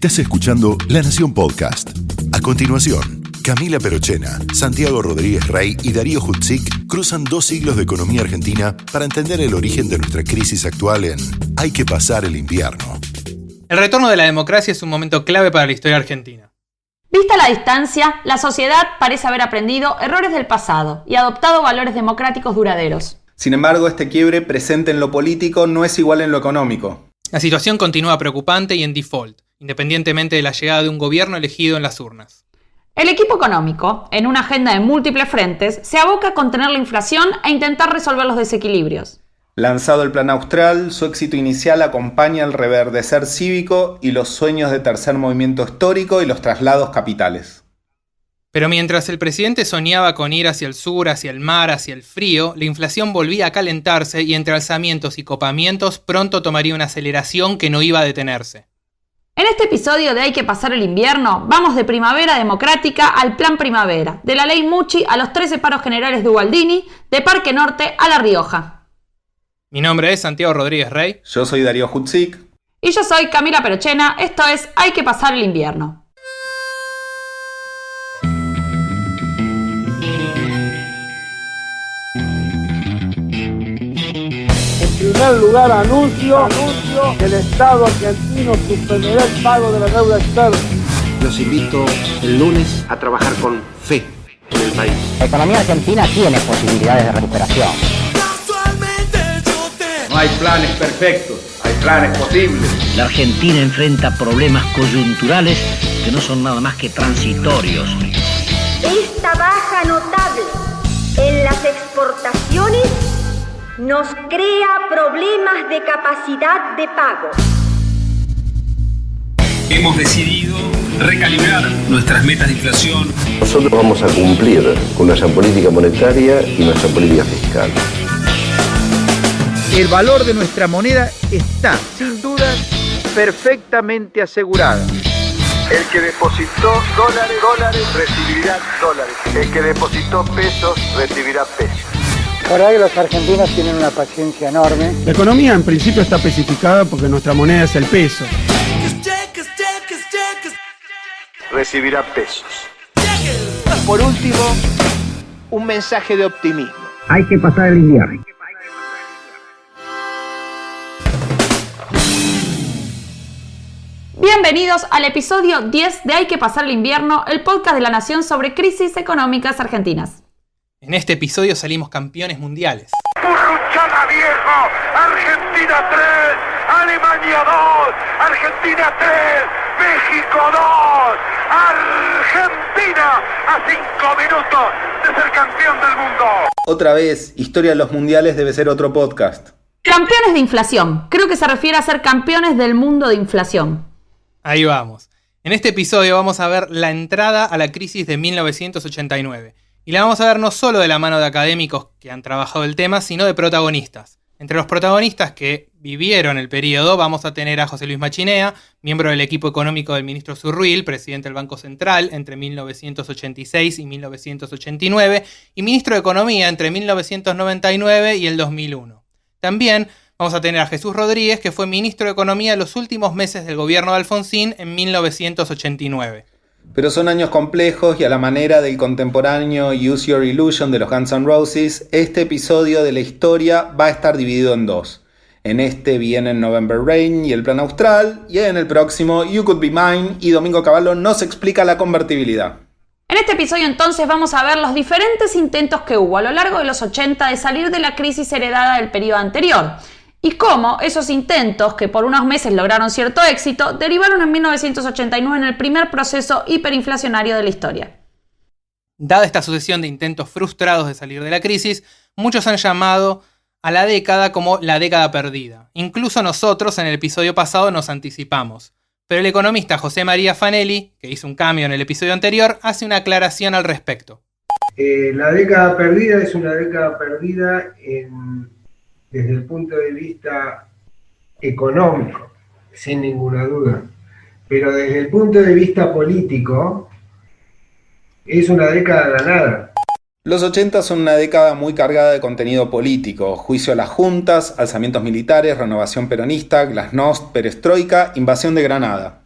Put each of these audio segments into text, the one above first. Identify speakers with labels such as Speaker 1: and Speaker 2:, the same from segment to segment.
Speaker 1: Estás escuchando La Nación Podcast. A continuación, Camila Perochena, Santiago Rodríguez Rey y Darío Hutzik cruzan 2 siglos de economía argentina para entender el origen de nuestra crisis actual en Hay que pasar el invierno.
Speaker 2: El retorno de la democracia es un momento clave para la historia argentina.
Speaker 3: Vista la distancia, la sociedad parece haber aprendido errores del pasado y adoptado valores democráticos duraderos.
Speaker 4: Sin embargo, este quiebre presente en lo político no es igual en lo económico.
Speaker 2: La situación continúa preocupante y en default, independientemente de la llegada de un gobierno elegido en las urnas.
Speaker 3: El equipo económico, en una agenda de múltiples frentes, se aboca a contener la inflación e intentar resolver los desequilibrios.
Speaker 4: Lanzado el Plan Austral, su éxito inicial acompaña el reverdecer cívico y los sueños de tercer movimiento histórico y los traslados capitales.
Speaker 2: Pero mientras el presidente soñaba con ir hacia el sur, hacia el mar, hacia el frío, la inflación volvía a calentarse y entre alzamientos y copamientos pronto tomaría una aceleración que no iba a detenerse.
Speaker 3: En este episodio de Hay que pasar el invierno, vamos de primavera democrática al Plan Primavera, de la Ley Mucci a los 13 paros generales de Ubaldini, de Parque Norte a La Rioja.
Speaker 2: Mi nombre es Santiago Rodríguez Rey.
Speaker 4: Yo soy Darío Hutzik.
Speaker 3: Y yo soy Camila Perochena, esto es Hay que pasar el invierno.
Speaker 5: En primer lugar, anuncio que el Estado argentino suspenderá el pago de la deuda externa.
Speaker 6: Los invito el lunes a trabajar con fe en el país.
Speaker 7: La economía argentina tiene posibilidades de recuperación.
Speaker 8: No hay planes perfectos, hay planes posibles.
Speaker 9: La Argentina enfrenta problemas coyunturales que no son nada más que transitorios.
Speaker 10: Esta baja notable en las exportaciones nos crea problemas de capacidad de pago.
Speaker 11: Hemos decidido recalibrar nuestras metas de inflación.
Speaker 12: Nosotros vamos a cumplir con nuestra política monetaria y nuestra política fiscal.
Speaker 13: El valor de nuestra moneda está, sin duda, perfectamente asegurado.
Speaker 14: El que depositó dólares, recibirá dólares. El que depositó pesos, recibirá pesos.
Speaker 5: La verdad que los argentinos tienen una paciencia enorme.
Speaker 15: La economía en principio está especificada porque nuestra moneda es el peso.
Speaker 14: Recibirá pesos.
Speaker 13: Por último, un mensaje de optimismo.
Speaker 7: Hay que pasar el invierno.
Speaker 3: Bienvenidos al episodio 10 de Hay que pasar el invierno, el podcast de La Nación sobre crisis económicas argentinas.
Speaker 2: En este episodio salimos campeones mundiales.
Speaker 14: ¡Burruchaga viejo! Argentina 3, Alemania 2, Argentina 3, México 2, Argentina a 5 minutos de ser campeón del mundo.
Speaker 4: Otra vez, historia de los mundiales debe ser otro podcast.
Speaker 3: Campeones de inflación. Creo que se refiere a ser campeones del mundo de inflación.
Speaker 2: Ahí vamos. En este episodio vamos a ver la entrada a la crisis de 1989. Y la vamos a ver no solo de la mano de académicos que han trabajado el tema, sino de protagonistas. Entre los protagonistas que vivieron el periodo vamos a tener a José Luis Machinea, miembro del equipo económico del ministro Zurruil, presidente del Banco Central entre 1986 y 1989, y ministro de Economía entre 1999 y el 2001. También vamos a tener a Jesús Rodríguez, que fue ministro de Economía en los últimos meses del gobierno de Alfonsín en 1989.
Speaker 4: Pero son años complejos y a la manera del contemporáneo Use Your Illusion de los Guns N' Roses, este episodio de la historia va a estar dividido en 2. En este vienen November Rain y el Plan Austral, y en el próximo You Could Be Mine y Domingo Cavallo nos explica la convertibilidad.
Speaker 3: En este episodio entonces vamos a ver los diferentes intentos que hubo a lo largo de los 80 de salir de la crisis heredada del periodo anterior. Y cómo esos intentos, que por unos meses lograron cierto éxito, derivaron en 1989 en el primer proceso hiperinflacionario de la historia.
Speaker 2: Dada esta sucesión de intentos frustrados de salir de la crisis, muchos han llamado a la década como la década perdida. Incluso nosotros en el episodio pasado nos anticipamos. Pero el economista José María Fanelli, que hizo un cambio en el episodio anterior, hace una aclaración al respecto.
Speaker 16: La década perdida es una década perdida desde el punto de vista económico, sin ninguna duda. Pero desde el punto de vista político, es una década de la nada.
Speaker 4: Los 80 son una década muy cargada de contenido político: juicio a las juntas, alzamientos militares, renovación peronista, glasnost, perestroika, invasión de Granada.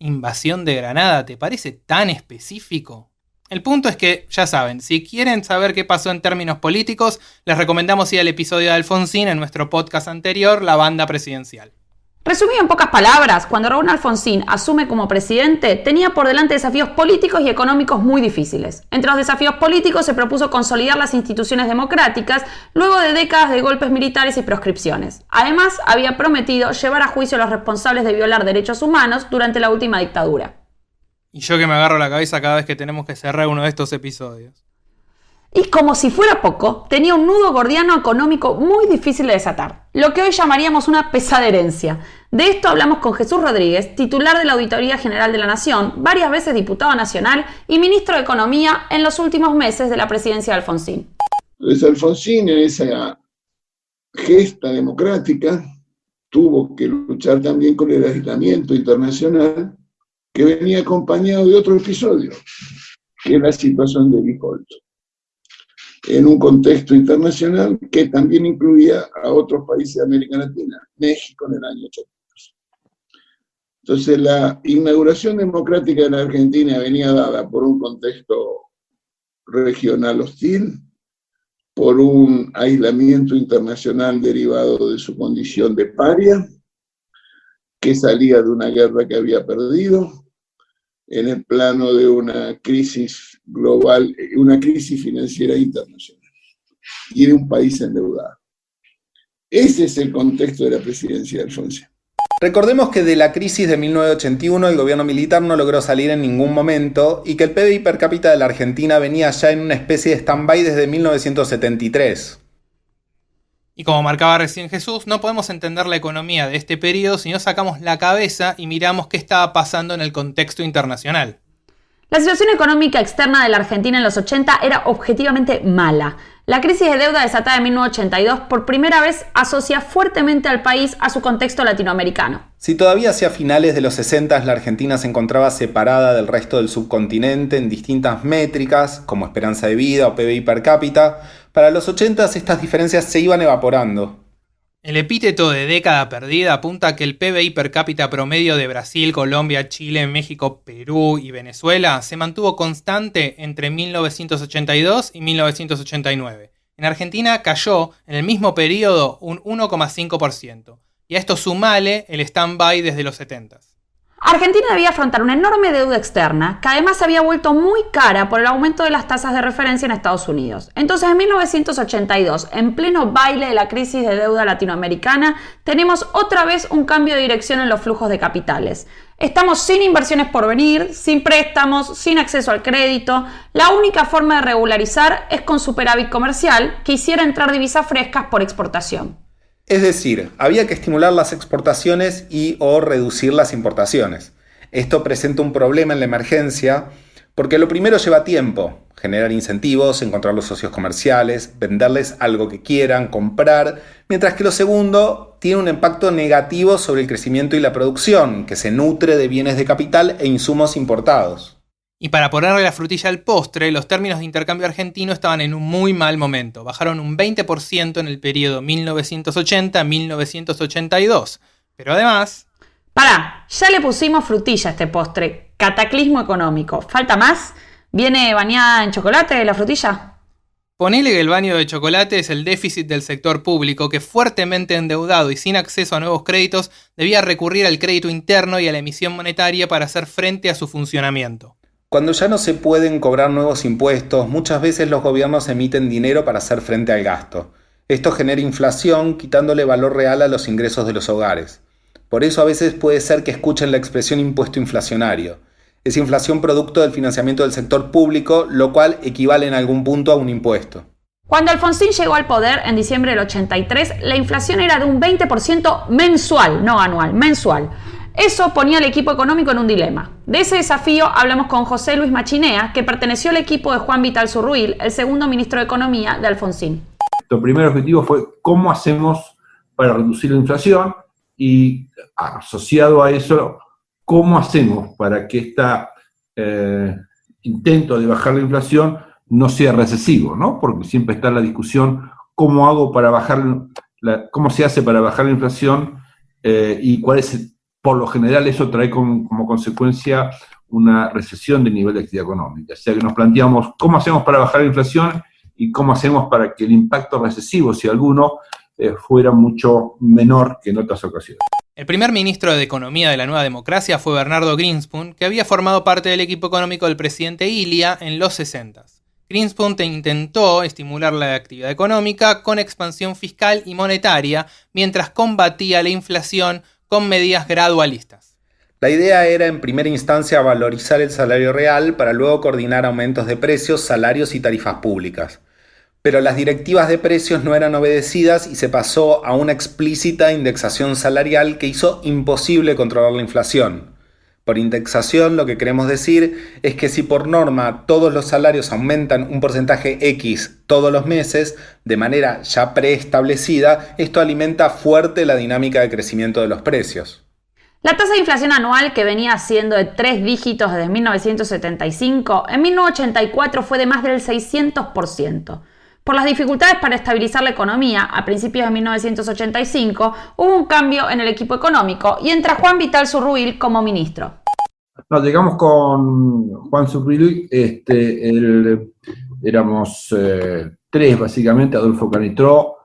Speaker 2: invasión de Granada te parece tan específico? El punto es que, ya saben, si quieren saber qué pasó en términos políticos, les recomendamos ir al episodio de Alfonsín en nuestro podcast anterior, La Banda Presidencial.
Speaker 3: Resumido en pocas palabras, cuando Raúl Alfonsín asume como presidente, tenía por delante desafíos políticos y económicos muy difíciles. Entre los desafíos políticos se propuso consolidar las instituciones democráticas luego de décadas de golpes militares y proscripciones. Además, había prometido llevar a juicio a los responsables de violar derechos humanos durante la última dictadura.
Speaker 2: Y yo que me agarro la cabeza cada vez que tenemos que cerrar uno de estos episodios.
Speaker 3: Y como si fuera poco, tenía un nudo gordiano económico muy difícil de desatar, lo que hoy llamaríamos una pesada herencia. De esto hablamos con Jesús Rodríguez, titular de la Auditoría General de la Nación, varias veces diputado nacional y ministro de Economía en los últimos meses de la presidencia de Alfonsín.
Speaker 17: Entonces Alfonsín, en esa gesta democrática, tuvo que luchar también con el aislamiento internacional que venía acompañado de otro episodio, que es la situación de default, en un contexto internacional que también incluía a otros países de América Latina, México en el año 82. Entonces la inauguración democrática de la Argentina venía dada por un contexto regional hostil, por un aislamiento internacional derivado de su condición de paria, que salía de una guerra que había perdido, en el plano de una crisis global, una crisis financiera internacional, y de un país endeudado. Ese es el contexto de la presidencia de Alfonsín.
Speaker 4: Recordemos que de la crisis de 1981 el gobierno militar no logró salir en ningún momento y que el PBI per cápita de la Argentina venía ya en una especie de stand-by desde 1973.
Speaker 2: Y como marcaba recién Jesús, no podemos entender la economía de este periodo si no sacamos la cabeza y miramos qué estaba pasando en el contexto internacional.
Speaker 3: La situación económica externa de la Argentina en los 80 era objetivamente mala. La crisis de deuda desatada en 1982 por primera vez asocia fuertemente al país a su contexto latinoamericano.
Speaker 4: Si todavía hacia finales de los 60 la Argentina se encontraba separada del resto del subcontinente en distintas métricas, como esperanza de vida o PBI per cápita, para los 80 estas diferencias se iban evaporando.
Speaker 2: El epíteto de década perdida apunta a que el PBI per cápita promedio de Brasil, Colombia, Chile, México, Perú y Venezuela se mantuvo constante entre 1982 y 1989. En Argentina cayó en el mismo periodo un 1,5%. Y a esto sumale el stand-by desde los 70s.
Speaker 3: Argentina debía afrontar una enorme deuda externa, que además se había vuelto muy cara por el aumento de las tasas de referencia en Estados Unidos. Entonces, en 1982, en pleno baile de la crisis de deuda latinoamericana, tenemos otra vez un cambio de dirección en los flujos de capitales. Estamos sin inversiones por venir, sin préstamos, sin acceso al crédito. La única forma de regularizar es con superávit comercial, que hiciera entrar divisas frescas por exportación.
Speaker 4: Es decir, había que estimular las exportaciones y o reducir las importaciones. Esto presenta un problema en la emergencia porque lo primero lleva tiempo, generar incentivos, encontrar los socios comerciales, venderles algo que quieran, comprar, mientras que lo segundo tiene un impacto negativo sobre el crecimiento y la producción, que se nutre de bienes de capital e insumos importados.
Speaker 2: Y para ponerle la frutilla al postre, los términos de intercambio argentino estaban en un muy mal momento. Bajaron un 20% en el periodo 1980-1982. Pero además...
Speaker 3: Pará, ya le pusimos frutilla a este postre. Cataclismo económico. ¿Falta más? ¿Viene bañada en chocolate la frutilla?
Speaker 2: Ponele que el baño de chocolate es el déficit del sector público que, fuertemente endeudado y sin acceso a nuevos créditos, debía recurrir al crédito interno y a la emisión monetaria para hacer frente a su funcionamiento.
Speaker 4: Cuando ya no se pueden cobrar nuevos impuestos, muchas veces los gobiernos emiten dinero para hacer frente al gasto. Esto genera inflación, quitándole valor real a los ingresos de los hogares. Por eso a veces puede ser que escuchen la expresión impuesto inflacionario. Es inflación producto del financiamiento del sector público, lo cual equivale en algún punto a un impuesto.
Speaker 3: Cuando Alfonsín llegó al poder en diciembre del 83, la inflación era de un 20% mensual, no anual, mensual. Eso ponía al equipo económico en un dilema. De ese desafío hablamos con José Luis Machinea, que perteneció al equipo de Juan Vital Zurruil, el segundo ministro de Economía de Alfonsín.
Speaker 18: Nuestro primer objetivo fue cómo hacemos para reducir la inflación y asociado a eso, cómo hacemos para que este intento de bajar la inflación no sea recesivo, ¿no? Porque siempre está la discusión cómo se hace para bajar la inflación y cuál es por lo general eso trae como consecuencia una recesión del nivel de actividad económica. O sea que nos planteamos cómo hacemos para bajar la inflación y cómo hacemos para que el impacto recesivo, si alguno, fuera mucho menor que en otras ocasiones.
Speaker 2: El primer ministro de Economía de la Nueva Democracia fue Bernardo Greenspan, que había formado parte del equipo económico del presidente Ilia en los 60s. Greenspan intentó estimular la actividad económica con expansión fiscal y monetaria, mientras combatía la inflación con medidas gradualistas.
Speaker 4: La idea era en primera instancia valorizar el salario real para luego coordinar aumentos de precios, salarios y tarifas públicas. Pero las directivas de precios no eran obedecidas y se pasó a una explícita indexación salarial que hizo imposible controlar la inflación. Por indexación lo que queremos decir es que si por norma todos los salarios aumentan un porcentaje X todos los meses, de manera ya preestablecida, esto alimenta fuerte la dinámica de crecimiento de los precios.
Speaker 3: La tasa de inflación anual, que venía siendo de 3 dígitos desde 1975, en 1984 fue de más del 600%. Por las dificultades para estabilizar la economía, a principios de 1985 hubo un cambio en el equipo económico y entra Juan Vital Zurruil como ministro.
Speaker 18: No, llegamos con Juan Zurruil, éramos 3 básicamente, Adolfo Canitró,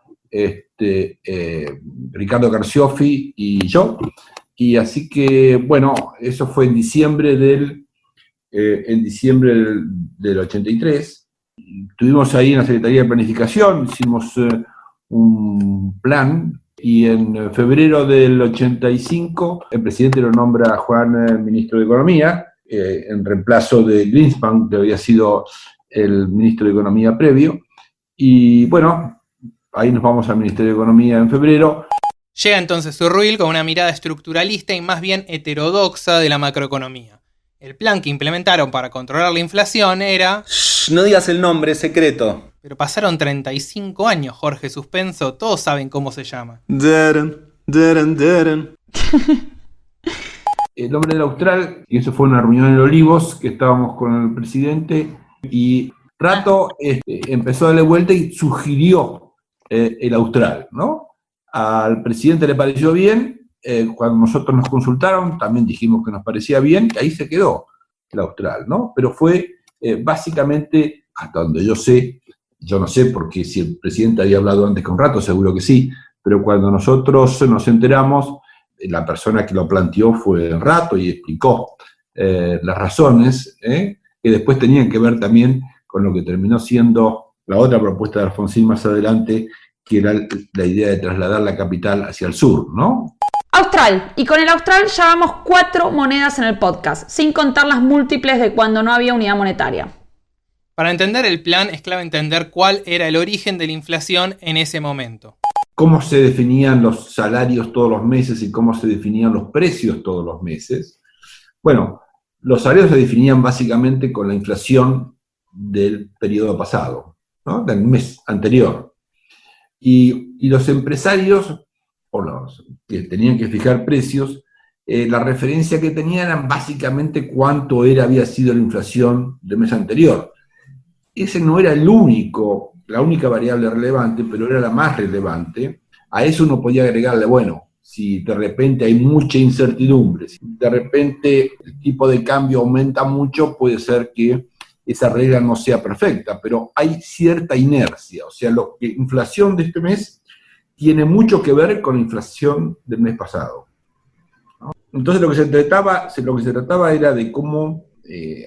Speaker 18: Ricardo Carcioffi y yo, y así que, bueno, eso fue en diciembre del 83. Estuvimos ahí en la Secretaría de Planificación, hicimos un plan, y en febrero del 85 el presidente lo nombra a Juan ministro de Economía, en reemplazo de Greenspan, que había sido el ministro de Economía previo, y bueno, ahí nos vamos al Ministerio de Economía en febrero.
Speaker 2: Llega entonces Zurruil con una mirada estructuralista y más bien heterodoxa de la macroeconomía. El plan que implementaron para controlar la inflación era...
Speaker 4: Shh, no digas el nombre, es secreto.
Speaker 2: Pero pasaron 35 años, Jorge Suspenso, todos saben cómo se llama.
Speaker 18: El nombre del Austral, y eso fue una reunión en Olivos, que estábamos con el presidente, y Rato empezó a darle vuelta y sugirió el Austral, ¿no? Al presidente le pareció bien. Cuando nosotros nos consultaron, también dijimos que nos parecía bien, y ahí se quedó el Austral, ¿no? Pero fue básicamente, hasta donde yo sé, yo no sé porque si el presidente había hablado antes con Rato, seguro que sí, pero cuando nosotros nos enteramos, la persona que lo planteó fue Rato y explicó las razones, que después tenían que ver también con lo que terminó siendo la otra propuesta de Alfonsín más adelante, que era la idea de trasladar la capital hacia el sur, ¿no?
Speaker 3: Austral. Y con el Austral ya vamos 4 monedas en el podcast, sin contar las múltiples de cuando no había unidad monetaria.
Speaker 2: Para entender el plan es clave entender cuál era el origen de la inflación en ese momento.
Speaker 18: Cómo se definían los salarios todos los meses y cómo se definían los precios todos los meses. Bueno, los salarios se definían básicamente con la inflación del periodo pasado, ¿no? Del mes anterior. Y los empresarios, o los que tenían que fijar precios, la referencia que tenían eran básicamente cuánto había sido la inflación del mes anterior. Ese no era la única variable relevante, pero era la más relevante. A eso uno podía agregarle, bueno, si de repente hay mucha incertidumbre, si de repente el tipo de cambio aumenta mucho, puede ser que esa regla no sea perfecta, pero hay cierta inercia. O sea, la inflación de este mes tiene mucho que ver con la inflación del mes pasado, ¿no? Entonces lo que se trataba era de cómo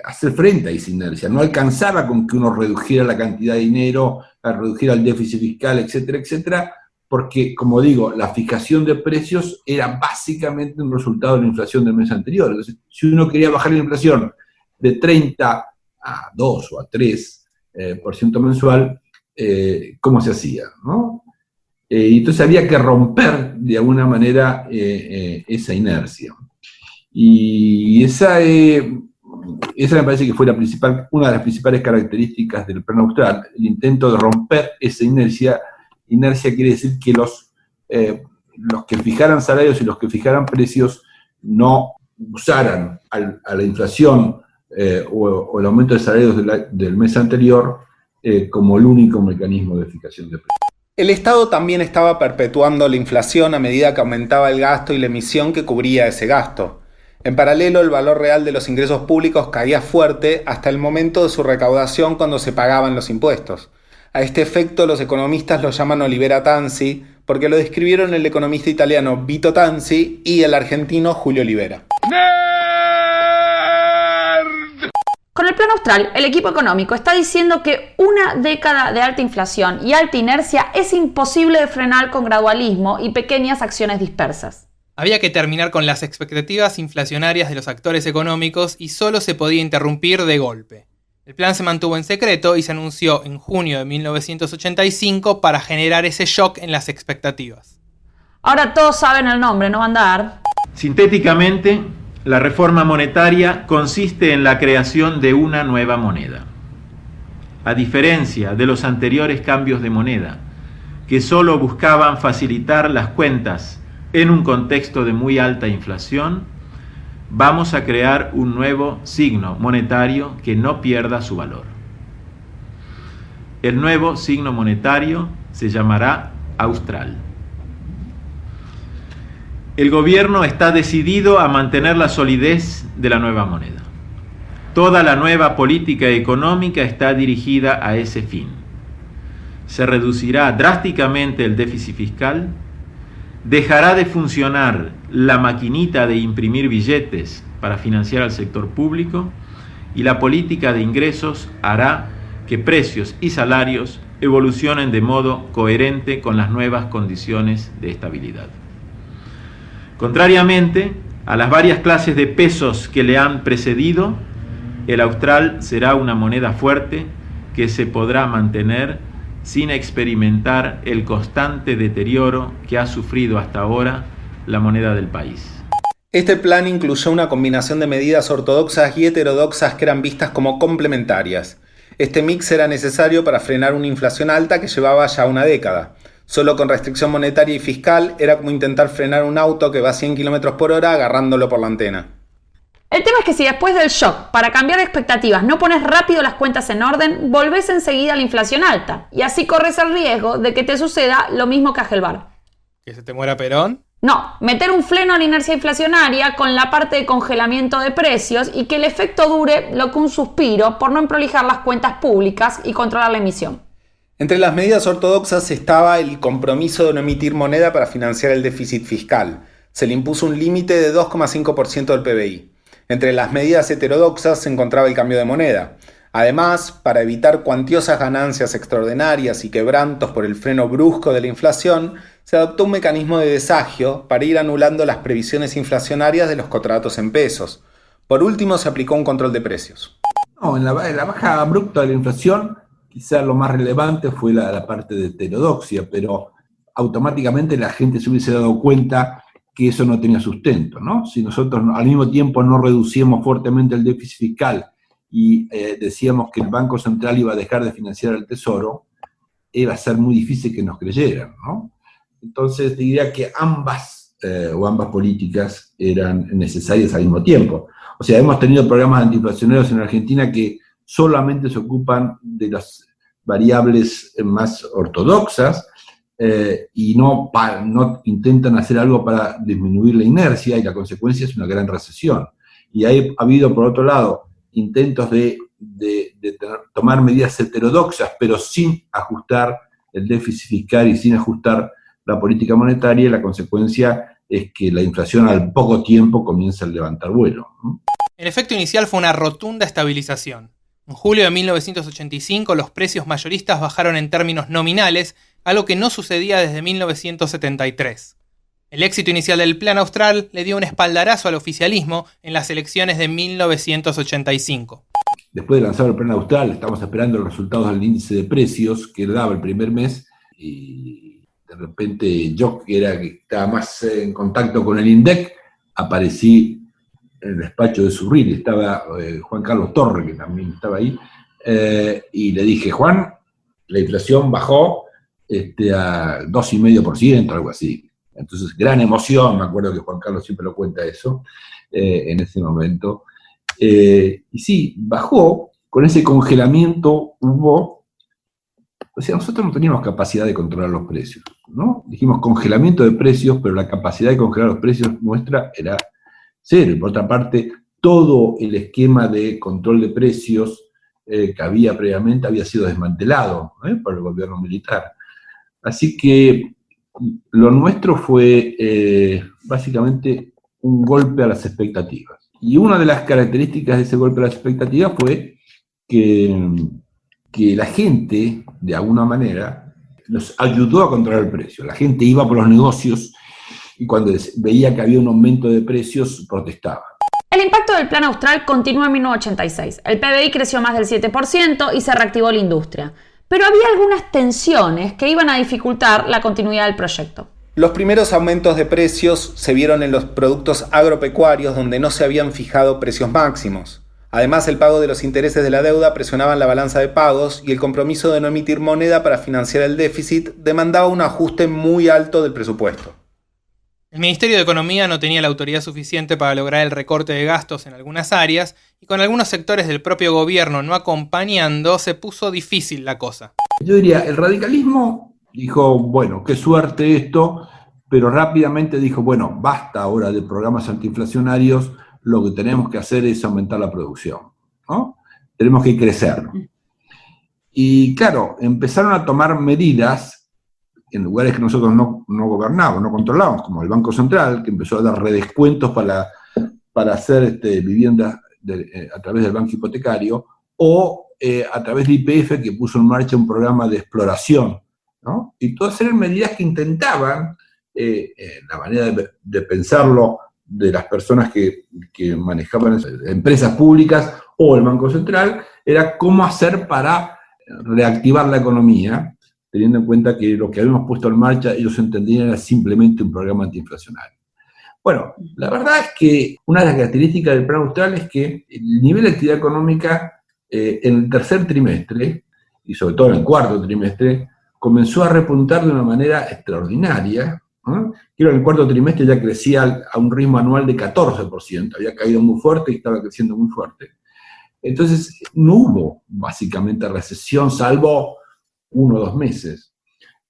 Speaker 18: hacer frente a esa inercia. No alcanzaba con que uno redujera la cantidad de dinero, redujera el déficit fiscal, etcétera, etcétera, porque, como digo, la fijación de precios era básicamente un resultado de la inflación del mes anterior. Entonces, si uno quería bajar la inflación de 30 a 2 o a 3% mensual, ¿cómo se hacía, no? Y entonces había que romper de alguna manera esa inercia. Y esa me parece que fue una de las principales características del plan Austral, el intento de romper esa inercia. Inercia quiere decir que los que fijaran salarios y los que fijaran precios no usaran a la inflación o el aumento de salarios del mes anterior como el único mecanismo de fijación de precios.
Speaker 4: El Estado también estaba perpetuando la inflación a medida que aumentaba el gasto y la emisión que cubría ese gasto. En paralelo, el valor real de los ingresos públicos caía fuerte hasta el momento de su recaudación cuando se pagaban los impuestos. A este efecto, los economistas lo llaman Olivera Tanzi, porque lo describieron el economista italiano Vito Tanzi y el argentino Julio Olivera.
Speaker 3: Con el Plan Austral, el equipo económico está diciendo que una década de alta inflación y alta inercia es imposible de frenar con gradualismo y pequeñas acciones dispersas.
Speaker 2: Había que terminar con las expectativas inflacionarias de los actores económicos y solo se podía interrumpir de golpe. El plan se mantuvo en secreto y se anunció en junio de 1985 para generar ese shock en las expectativas.
Speaker 3: Ahora todos saben el nombre, ¿no, Bandar?
Speaker 19: Sintéticamente, la reforma monetaria consiste en la creación de una nueva moneda. A diferencia de los anteriores cambios de moneda, que solo buscaban facilitar las cuentas en un contexto de muy alta inflación, vamos a crear un nuevo signo monetario que no pierda su valor. El nuevo signo monetario se llamará Austral. El gobierno está decidido a mantener la solidez de la nueva moneda. Toda la nueva política económica está dirigida a ese fin. Se reducirá drásticamente el déficit fiscal, dejará de funcionar la maquinita de imprimir billetes para financiar al sector público y la política de ingresos hará que precios y salarios evolucionen de modo coherente con las nuevas condiciones de estabilidad. Contrariamente a las varias clases de pesos que le han precedido, el austral será una moneda fuerte que se podrá mantener sin experimentar el constante deterioro que ha sufrido hasta ahora la moneda del país.
Speaker 4: Este plan incluyó una combinación de medidas ortodoxas y heterodoxas que eran vistas como complementarias. Este mix era necesario para frenar una inflación alta que llevaba ya una década. Solo con restricción monetaria y fiscal era como intentar frenar un auto que va a 100 km por hora agarrándolo por la antena.
Speaker 3: El tema es que si después del shock, para cambiar expectativas, no pones rápido las cuentas en orden, volvés enseguida a la inflación alta. Y así corres el riesgo de que te suceda lo mismo que a Gelbar.
Speaker 2: ¿Que se te muera Perón?
Speaker 3: No, meter un freno a la inercia inflacionaria con la parte de congelamiento de precios y que el efecto dure lo que un suspiro por no emprolijar las cuentas públicas y controlar la emisión.
Speaker 4: Entre las medidas ortodoxas estaba el compromiso de no emitir moneda para financiar el déficit fiscal. Se le impuso un límite de 2,5% del PBI. Entre las medidas heterodoxas se encontraba el cambio de moneda. Además, para evitar cuantiosas ganancias extraordinarias y quebrantos por el freno brusco de la inflación, se adoptó un mecanismo de desagio para ir anulando las previsiones inflacionarias de los contratos en pesos. Por último, se aplicó un control de precios.
Speaker 18: No, en la baja abrupta de la inflación, quizá lo más relevante fue la parte de heterodoxia, pero automáticamente la gente se hubiese dado cuenta que eso no tenía sustento, ¿no? Si nosotros al mismo tiempo no reducíamos fuertemente el déficit fiscal y decíamos que el Banco Central iba a dejar de financiar el Tesoro, iba a ser muy difícil que nos creyeran, ¿no? Entonces diría que ambas políticas eran necesarias al mismo tiempo. O sea, hemos tenido programas antiinflacionarios en Argentina que solamente se ocupan de las variables más ortodoxas y no intentan hacer algo para disminuir la inercia, y la consecuencia es una gran recesión. Y ha habido, por otro lado, intentos de tomar medidas heterodoxas, pero sin ajustar el déficit fiscal y sin ajustar la política monetaria, y la consecuencia es que la inflación al poco tiempo comienza a levantar vuelo, ¿no?
Speaker 2: El efecto inicial fue una rotunda estabilización. En julio de 1985 los precios mayoristas bajaron en términos nominales, algo que no sucedía desde 1973. El éxito inicial del Plan Austral le dio un espaldarazo al oficialismo en las elecciones de 1985.
Speaker 18: Después de lanzar el Plan Austral, estamos esperando los resultados del índice de precios que daba el primer mes, y de repente yo, que estaba más en contacto con el INDEC, aparecí en el despacho de Zurril, estaba Juan Carlos Torre, que también estaba ahí, y le dije: Juan, la inflación bajó a 2,5%, algo así. Entonces, gran emoción, me acuerdo que Juan Carlos siempre lo cuenta eso, en ese momento. Y sí, bajó, con ese congelamiento hubo O sea, nosotros no teníamos capacidad de controlar los precios, ¿no? Dijimos congelamiento de precios, pero la capacidad de congelar los precios nuestra era cero. Y por otra parte, todo el esquema de control de precios que había previamente había sido desmantelado por el gobierno militar. Así que lo nuestro fue básicamente un golpe a las expectativas. Y una de las características de ese golpe a las expectativas fue que la gente, de alguna manera, nos ayudó a controlar el precio. La gente iba por los negocios y cuando veía que había un aumento de precios, protestaba.
Speaker 3: El impacto del Plan Austral continuó en 1986. El PBI creció más del 7% y se reactivó la industria. Pero había algunas tensiones que iban a dificultar la continuidad del proyecto.
Speaker 4: Los primeros aumentos de precios se vieron en los productos agropecuarios donde no se habían fijado precios máximos. Además, el pago de los intereses de la deuda presionaban la balanza de pagos y el compromiso de no emitir moneda para financiar el déficit demandaba un ajuste muy alto del presupuesto.
Speaker 2: El Ministerio de Economía no tenía la autoridad suficiente para lograr el recorte de gastos en algunas áreas y con algunos sectores del propio gobierno no acompañando, se puso difícil la cosa.
Speaker 18: Yo diría, el radicalismo dijo, bueno, qué suerte esto, pero rápidamente dijo, bueno, basta ahora de programas antiinflacionarios, lo que tenemos que hacer es aumentar la producción, ¿no? Tenemos que crecer. Y claro, empezaron a tomar medidas en lugares que nosotros no gobernábamos, no controlábamos, como el Banco Central, que empezó a dar redescuentos para hacer viviendas a través del banco hipotecario, o a través de YPF, que puso en marcha un programa de exploración, ¿no? Y todas eran medidas que intentaban, la manera de pensarlo de las personas que manejaban empresas públicas o el Banco Central, era cómo hacer para reactivar la economía, teniendo en cuenta que lo que habíamos puesto en marcha ellos entendían era simplemente un programa antiinflacionario. Bueno, la verdad es que una de las características del Plan Austral es que el nivel de actividad económica en el tercer trimestre, y sobre todo en el cuarto trimestre, comenzó a repuntar de una manera extraordinaria, ¿no? Que en el cuarto trimestre ya crecía a un ritmo anual de 14%, había caído muy fuerte y estaba creciendo muy fuerte. Entonces no hubo básicamente recesión, salvo 1 o 2 meses.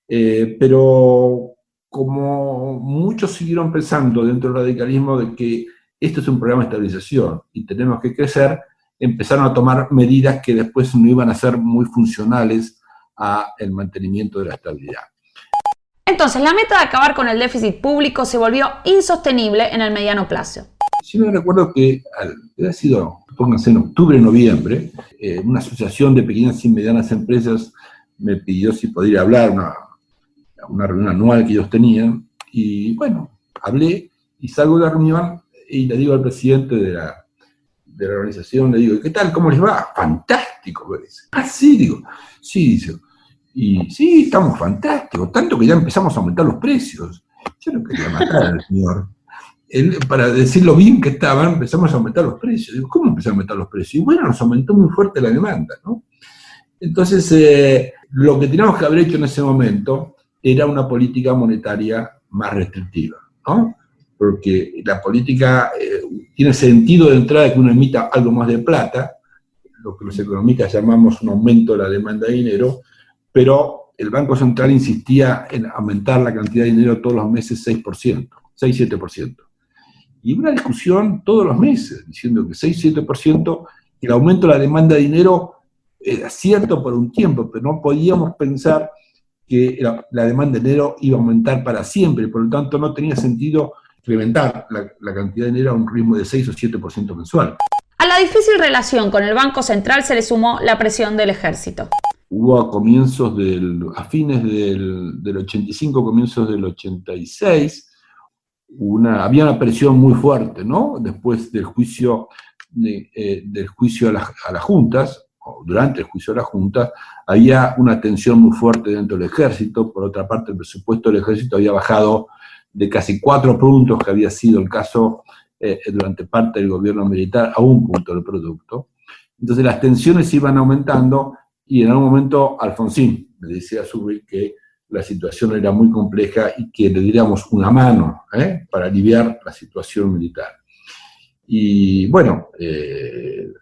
Speaker 18: Pero como muchos siguieron pensando dentro del radicalismo de que esto es un programa de estabilización y tenemos que crecer, empezaron a tomar medidas que después no iban a ser muy funcionales al mantenimiento de la estabilidad.
Speaker 3: Entonces, la meta de acabar con el déficit público se volvió insostenible en el mediano plazo.
Speaker 18: Sí, me recuerdo que ha sido, pónganse en octubre, noviembre, una asociación de pequeñas y medianas empresas me pidió si podría hablar, una reunión anual que ellos tenían, y bueno, hablé y salgo de la reunión y le digo al presidente de la organización, le digo, ¿qué tal? ¿Cómo les va? Fantástico, me dice. Ah, sí, digo, sí, dice. Y sí, estamos fantásticos, tanto que ya empezamos a aumentar los precios. Yo no quería matar al señor. Para decir lo bien que estaban, empezamos a aumentar los precios. Digo, ¿cómo empezamos a aumentar los precios? Y bueno, nos aumentó muy fuerte la demanda, ¿no? Entonces, lo que teníamos que haber hecho en ese momento era una política monetaria más restrictiva, ¿no? Porque la política tiene sentido de entrada que uno emita algo más de plata, lo que los economistas llamamos un aumento de la demanda de dinero, pero el Banco Central insistía en aumentar la cantidad de dinero todos los meses 6-7%. Y una discusión todos los meses, diciendo que 6-7%, el aumento de la demanda de dinero era cierto por un tiempo, pero no podíamos pensar que la demanda de dinero iba a aumentar para siempre, por lo tanto no tenía sentido incrementar la cantidad de dinero a un ritmo de 6 o 7% mensual.
Speaker 3: A la difícil relación con el Banco Central se le sumó la presión del ejército.
Speaker 18: Hubo a fines del 85, comienzos del 86, había una presión muy fuerte, ¿no? Después del juicio a las juntas, o durante el juicio a las juntas, había una tensión muy fuerte dentro del ejército. Por otra parte, el presupuesto del ejército había bajado de casi 4 puntos, que había sido el caso durante parte del gobierno militar, a 1 punto del producto. Entonces las tensiones iban aumentando, y en algún momento Alfonsín me decía a su vez que la situación era muy compleja y que le diéramos una mano para aliviar la situación militar. Y bueno,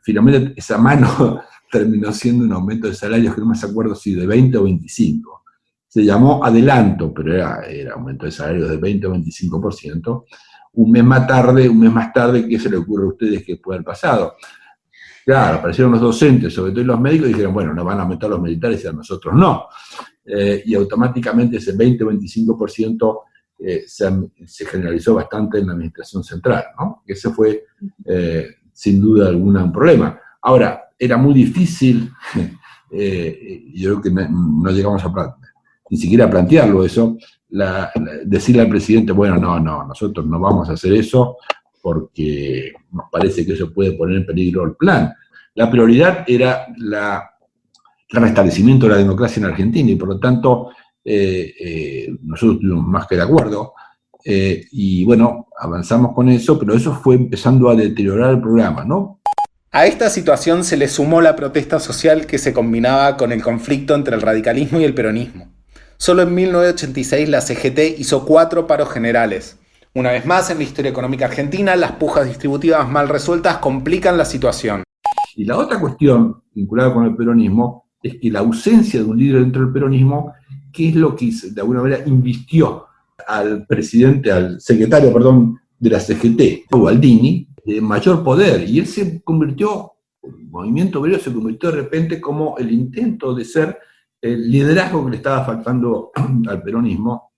Speaker 18: finalmente esa mano terminó siendo un aumento de salarios que no me acuerdo si de 20 o 25. Se llamó adelanto, pero era aumento de salarios de 20 o 25%. Un mes más tarde, ¿qué se le ocurre a ustedes que puede haber pasado? Claro, aparecieron los docentes, sobre todo los médicos, y dijeron, bueno, nos van a aumentar los militares y a nosotros no. Y automáticamente ese 20 o 25% se generalizó bastante en la administración central, ¿no? Ese fue, sin duda alguna, un problema. Ahora, era muy difícil, yo creo que no llegamos ni siquiera a plantearlo eso, decirle al presidente, bueno, no, nosotros no vamos a hacer eso porque nos parece que eso puede poner en peligro el plan. La prioridad era el restablecimiento de la democracia en Argentina y por lo tanto nosotros estuvimos más que de acuerdo y bueno, avanzamos con eso, pero eso fue empezando a deteriorar el programa, ¿no?
Speaker 4: A esta situación se le sumó la protesta social que se combinaba con el conflicto entre el radicalismo y el peronismo. Solo en 1986 la CGT hizo 4 paros generales. Una vez más, en la historia económica argentina, las pujas distributivas mal resueltas complican la situación.
Speaker 18: Y la otra cuestión vinculada con el peronismo es que la ausencia de un líder dentro del peronismo, que es lo que de alguna manera invistió al secretario de la CGT, Ubaldini, de mayor poder, y él se convirtió, el movimiento obrero se convirtió de repente como el intento de ser el liderazgo que le estaba faltando al peronismo.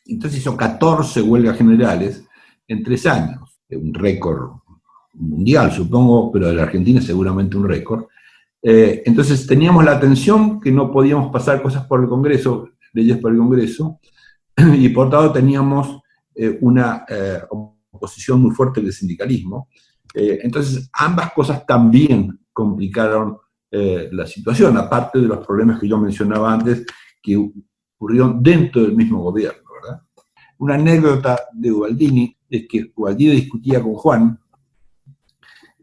Speaker 18: Entonces hizo 14 huelgas generales en 3 años, un récord mundial supongo, pero de la Argentina seguramente un récord. Entonces teníamos la tensión que no podíamos pasar cosas por el Congreso, leyes por el Congreso, y por tanto teníamos una oposición muy fuerte del sindicalismo. Entonces ambas cosas también complicaron la situación, aparte de los problemas que yo mencionaba antes, que ocurrieron dentro del mismo gobierno, ¿verdad? Una anécdota de Ubaldini es que Ubaldini discutía con Juan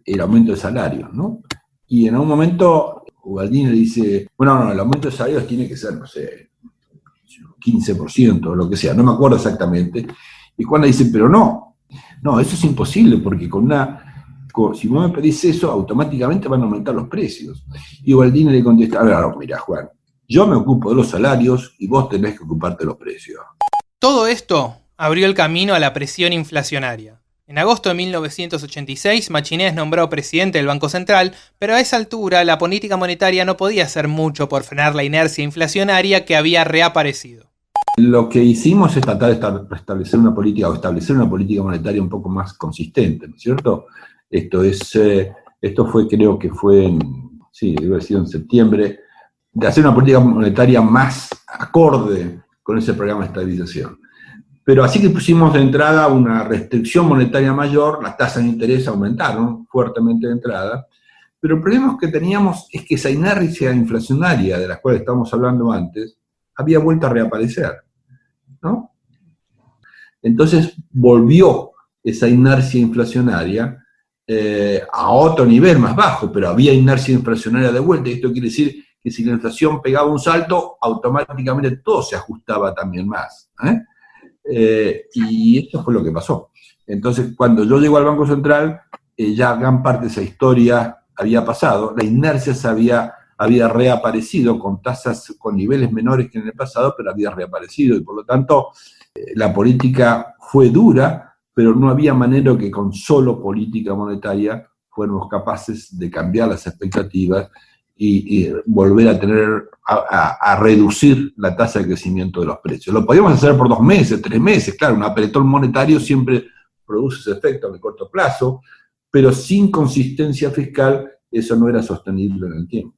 Speaker 18: el aumento de salarios, ¿no? Y en algún momento Ubaldini le dice, bueno, no, el aumento de salarios tiene que ser, no sé, 15% o lo que sea, no me acuerdo exactamente. Y Juan le dice, pero no, eso es imposible, porque si vos me pedís eso, automáticamente van a aumentar los precios. Y Ubaldini le contesta, a ver, mira, Juan, yo me ocupo de los salarios y vos tenés que ocuparte de los precios.
Speaker 2: Todo esto abrió el camino a la presión inflacionaria. En agosto de 1986, Machinea es nombrado presidente del Banco Central, pero a esa altura la política monetaria no podía hacer mucho por frenar la inercia inflacionaria que había reaparecido.
Speaker 18: Lo que hicimos es tratar de establecer una política monetaria un poco más consistente, ¿no es cierto? Esto fue, creo que fue debe haber sido en septiembre, de hacer una política monetaria más acorde con ese programa de estabilización. Pero así que pusimos de entrada una restricción monetaria mayor, las tasas de interés aumentaron fuertemente de entrada, pero el problema que teníamos es que esa inercia inflacionaria de la cual estábamos hablando antes había vuelto a reaparecer, ¿no? Entonces volvió esa inercia inflacionaria a otro nivel más bajo, pero había inercia inflacionaria de vuelta, y esto quiere decir que si la inflación pegaba un salto, automáticamente todo se ajustaba también más, y esto fue lo que pasó. Entonces, cuando yo llego al Banco Central, ya gran parte de esa historia había pasado, la inercia había reaparecido con tasas, con niveles menores que en el pasado, pero había reaparecido, y por lo tanto, la política fue dura, pero no había manera que con solo política monetaria fuéramos capaces de cambiar las expectativas y volver a tener, a reducir la tasa de crecimiento de los precios. Lo podíamos hacer por 2 meses, 3 meses, claro, un apretón monetario siempre produce ese efecto en el corto plazo, pero sin consistencia fiscal eso no era sostenible en el tiempo.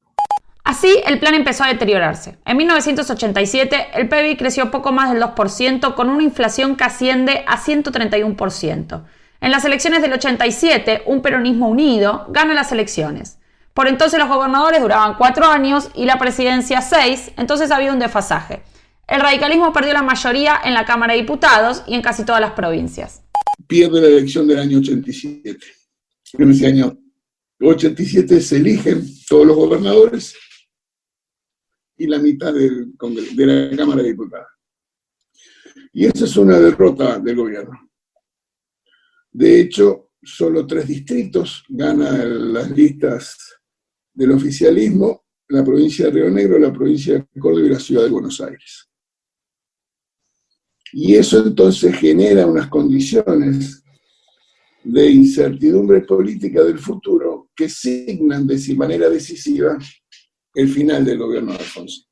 Speaker 3: Así, el plan empezó a deteriorarse. En 1987, el PBI creció poco más del 2%, con una inflación que asciende a 131%. En las elecciones del 87, un peronismo unido gana las elecciones. Por entonces los gobernadores duraban 4 años y la presidencia 6, entonces había un desfasaje. El radicalismo perdió la mayoría en la Cámara de Diputados y en casi todas las provincias.
Speaker 17: Pierde la elección del año 87. En ese año 87 se eligen todos los gobernadores y la mitad de la Cámara de Diputados. Y esa es una derrota del gobierno. De hecho, solo 3 distritos ganan las listas del oficialismo, la provincia de Río Negro, la provincia de Córdoba y la ciudad de Buenos Aires. Y eso entonces genera unas condiciones de incertidumbre política del futuro que signan de manera decisiva el final del gobierno de Alfonsín.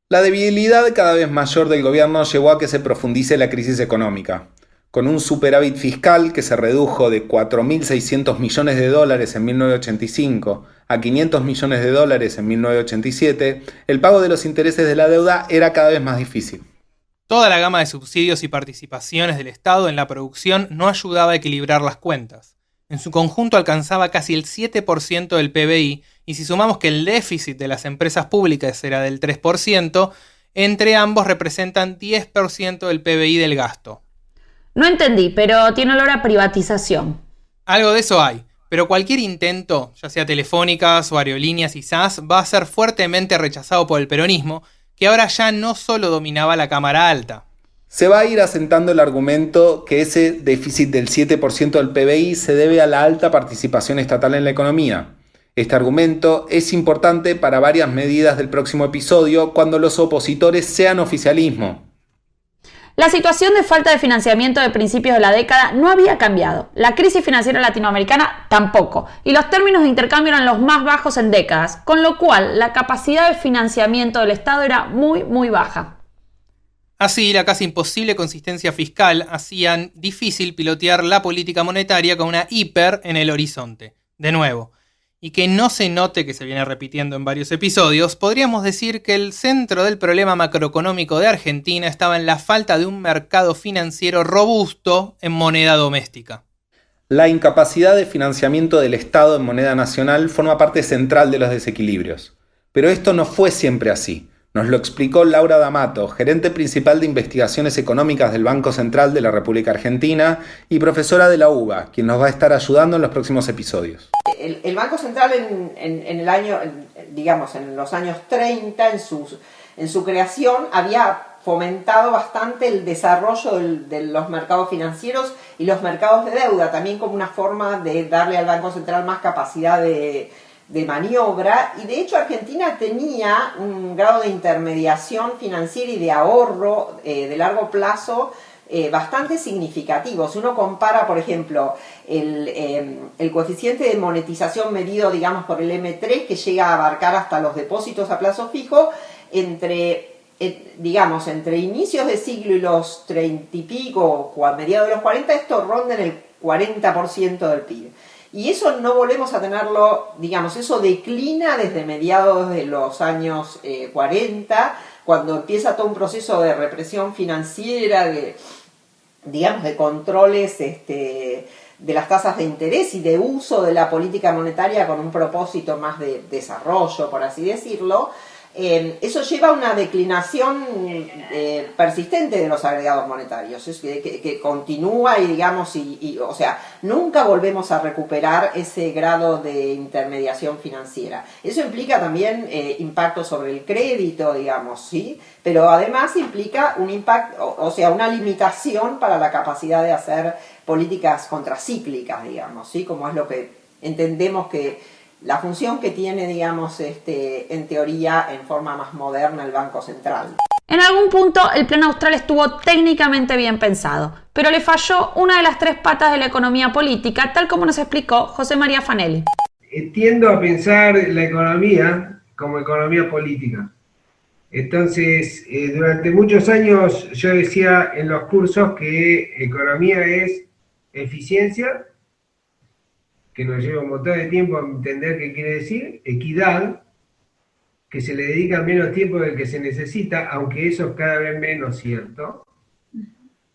Speaker 4: La debilidad cada vez mayor del gobierno llevó a que se profundice la crisis económica. Con un superávit fiscal que se redujo de 4.600 millones de dólares en 1985 a 500 millones de dólares en 1987, el pago de los intereses de la deuda era cada vez más difícil.
Speaker 2: Toda la gama de subsidios y participaciones del Estado en la producción no ayudaba a equilibrar las cuentas. En su conjunto alcanzaba casi el 7% del PBI, y si sumamos que el déficit de las empresas públicas era del 3%, entre ambos representan 10% del PBI del gasto.
Speaker 3: No entendí, pero tiene olor a privatización.
Speaker 2: Algo de eso hay, pero cualquier intento, ya sea Telefónicas o Aerolíneas y SAS, va a ser fuertemente rechazado por el peronismo, que ahora ya no solo dominaba la Cámara Alta.
Speaker 4: Se va a ir asentando el argumento que ese déficit del 7% del PBI se debe a la alta participación estatal en la economía. Este argumento es importante para varias medidas del próximo episodio cuando los opositores sean oficialismo.
Speaker 3: La situación de falta de financiamiento de principios de la década no había cambiado. La crisis financiera latinoamericana tampoco. Y los términos de intercambio eran los más bajos en décadas, con lo cual la capacidad de financiamiento del Estado era muy baja.
Speaker 2: Así, la casi imposible consistencia fiscal hacían difícil pilotear la política monetaria con una hiper en el horizonte. De nuevo, y que no se note que se viene repitiendo en varios episodios, podríamos decir que el centro del problema macroeconómico de Argentina estaba en la falta de un mercado financiero robusto en moneda doméstica.
Speaker 4: La incapacidad de financiamiento del Estado en moneda nacional forma parte central de los desequilibrios. Pero esto no fue siempre así. Nos lo explicó Laura D'Amato, gerente principal de investigaciones económicas del Banco Central de la República Argentina y profesora de la UBA, quien nos va a estar ayudando en los próximos episodios.
Speaker 20: El Banco Central en los años 30, en su creación, había fomentado bastante el desarrollo de los mercados financieros y los mercados de deuda, también como una forma de darle al Banco Central más capacidad de maniobra, y de hecho Argentina tenía un grado de intermediación financiera y de ahorro de largo plazo bastante significativo. Si uno compara, por ejemplo, el coeficiente de monetización medido, digamos, por el M3, que llega a abarcar hasta los depósitos a plazo fijo, entre inicios de siglo y los 30 y pico, o a mediados de los 40, esto ronda en el 40% del PIB. Y eso no volvemos a tenerlo, digamos, eso declina desde mediados de los años 40, cuando empieza todo un proceso de represión financiera, de controles de las tasas de interés y de uso de la política monetaria con un propósito más de desarrollo, por así decirlo. Eso lleva a una declinación persistente de los agregados monetarios, que continúa y o sea, nunca volvemos a recuperar ese grado de intermediación financiera. Eso implica también impacto sobre el crédito, digamos, ¿sí? Pero además implica un impacto, o sea, una limitación para la capacidad de hacer políticas contracíclicas, digamos, ¿sí? Como es lo que entendemos que la función que tiene, digamos, en teoría, en forma más moderna, el Banco Central.
Speaker 3: En algún punto, el Plan Austral estuvo técnicamente bien pensado, pero le falló una de las tres patas de la economía política, tal como nos explicó José María Fanelli.
Speaker 16: Tiendo a pensar la economía como economía política. Entonces, durante muchos años yo decía en los cursos que economía es eficiencia, que nos lleva un montón de tiempo a entender qué quiere decir, equidad, que se le dedica menos tiempo del que se necesita, aunque eso es cada vez menos cierto.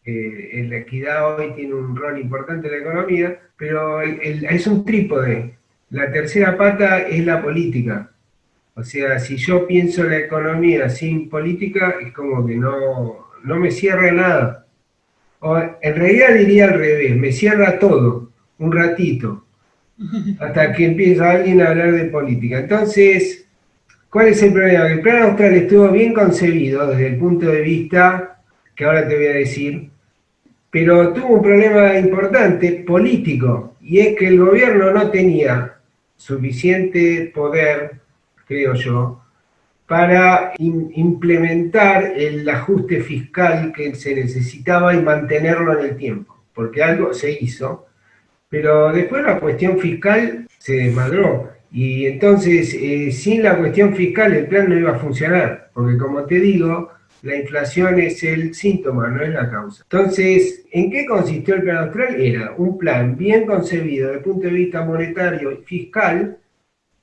Speaker 16: La equidad hoy tiene un rol importante en la economía, pero es un trípode. La tercera pata es la política. O sea, si yo pienso la economía sin política, es como que no me cierra nada. O en realidad diría al revés, me cierra todo, un ratito, hasta que empieza alguien a hablar de política. Entonces, ¿cuál es el problema? El Plan Austral estuvo bien concebido desde el punto de vista, que ahora te voy a decir, pero tuvo un problema importante político, y es que el gobierno no tenía suficiente poder, creo yo, para implementar el ajuste fiscal que se necesitaba y mantenerlo en el tiempo, porque algo se hizo, pero después la cuestión fiscal se desmadró, y entonces sin la cuestión fiscal el plan no iba a funcionar, porque como te digo, la inflación es el síntoma, no es la causa. Entonces, ¿en qué consistió el plan austral? Era un plan bien concebido desde el punto de vista monetario y fiscal,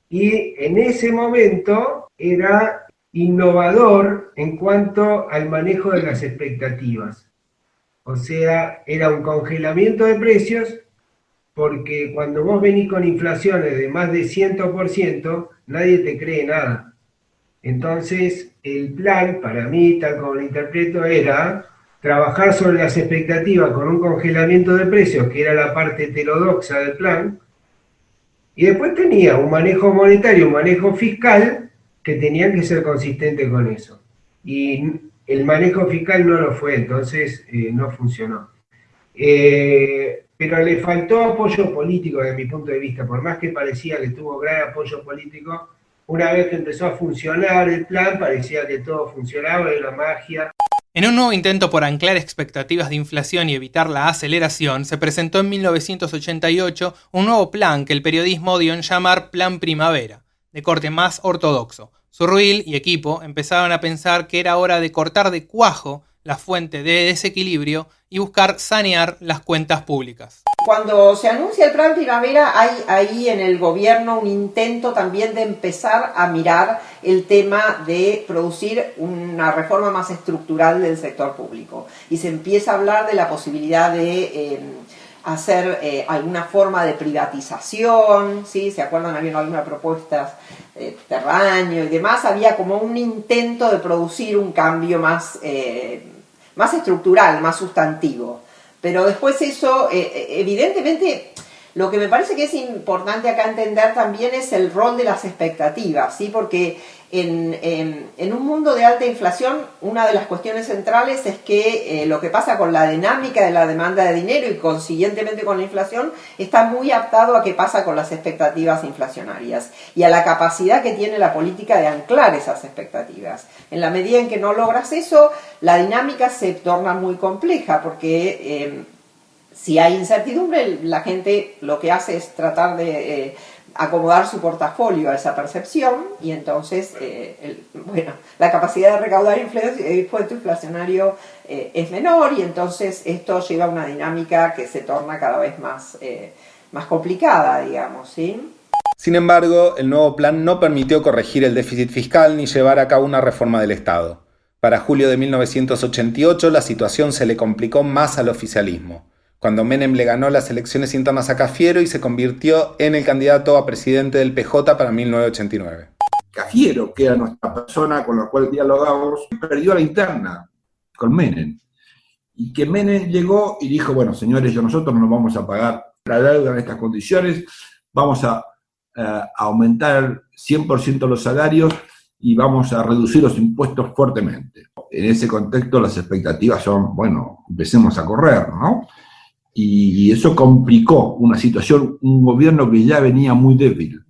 Speaker 16: y en ese momento era innovador en cuanto al manejo de las expectativas. O sea, era un congelamiento de precios, porque cuando vos venís con inflaciones de más de 100%, nadie te cree nada. Entonces, el plan, para mí, tal como lo interpreto, era trabajar sobre las expectativas con un congelamiento de precios, que era la parte heterodoxa del plan, y después tenía un manejo monetario, un manejo fiscal, que tenían que ser consistentes con eso. Y el manejo fiscal no lo fue, entonces no funcionó. Pero le faltó apoyo político desde mi punto de vista, por más que parecía que tuvo gran apoyo político, una vez que empezó a funcionar el plan, parecía que todo funcionaba, era magia.
Speaker 2: En un nuevo intento por anclar expectativas de inflación y evitar la aceleración, se presentó en 1988 un nuevo plan que el periodismo dio en llamar Plan Primavera, de corte más ortodoxo. Zurbuil y equipo empezaron a pensar que era hora de cortar de cuajo la fuente de desequilibrio y buscar sanear las cuentas públicas.
Speaker 20: Cuando se anuncia el Plan Primavera, hay ahí en el gobierno un intento también de empezar a mirar el tema de producir una reforma más estructural del sector público. Y se empieza a hablar de la posibilidad de hacer alguna forma de privatización, ¿sí? ¿Se acuerdan? Había algunas propuestas Terraño y demás. Había como un intento de producir un cambio más estructural, más sustantivo. Pero después eso, evidentemente, lo que me parece que es importante acá entender también es el rol de las expectativas, ¿sí? Porque en un mundo de alta inflación, una de las cuestiones centrales es que lo que pasa con la dinámica de la demanda de dinero y consiguientemente con la inflación está muy adaptado a qué pasa con las expectativas inflacionarias y a la capacidad que tiene la política de anclar esas expectativas. En la medida en que no logras eso, la dinámica se torna muy compleja porque si hay incertidumbre, la gente lo que hace es tratar de acomodar su portafolio a esa percepción y entonces la capacidad de recaudar impuesto inflacionario es menor y entonces esto lleva a una dinámica que se torna cada vez más complicada, digamos, ¿sí?
Speaker 4: Sin embargo, el nuevo plan no permitió corregir el déficit fiscal ni llevar a cabo una reforma del Estado. Para julio de 1988 la situación se le complicó más al oficialismo, cuando Menem le ganó las elecciones internas a Cafiero y se convirtió en el candidato a presidente del PJ para 1989.
Speaker 18: Cafiero, que era nuestra persona con la cual dialogamos, perdió la interna con Menem. Y que Menem llegó y dijo, bueno, señores, nosotros no nos vamos a pagar la deuda en estas condiciones, vamos a aumentar 100% los salarios y vamos a reducir los impuestos fuertemente. En ese contexto las expectativas son, bueno, empecemos a correr, ¿no? Y eso complicó una situación, un gobierno que ya venía muy débil.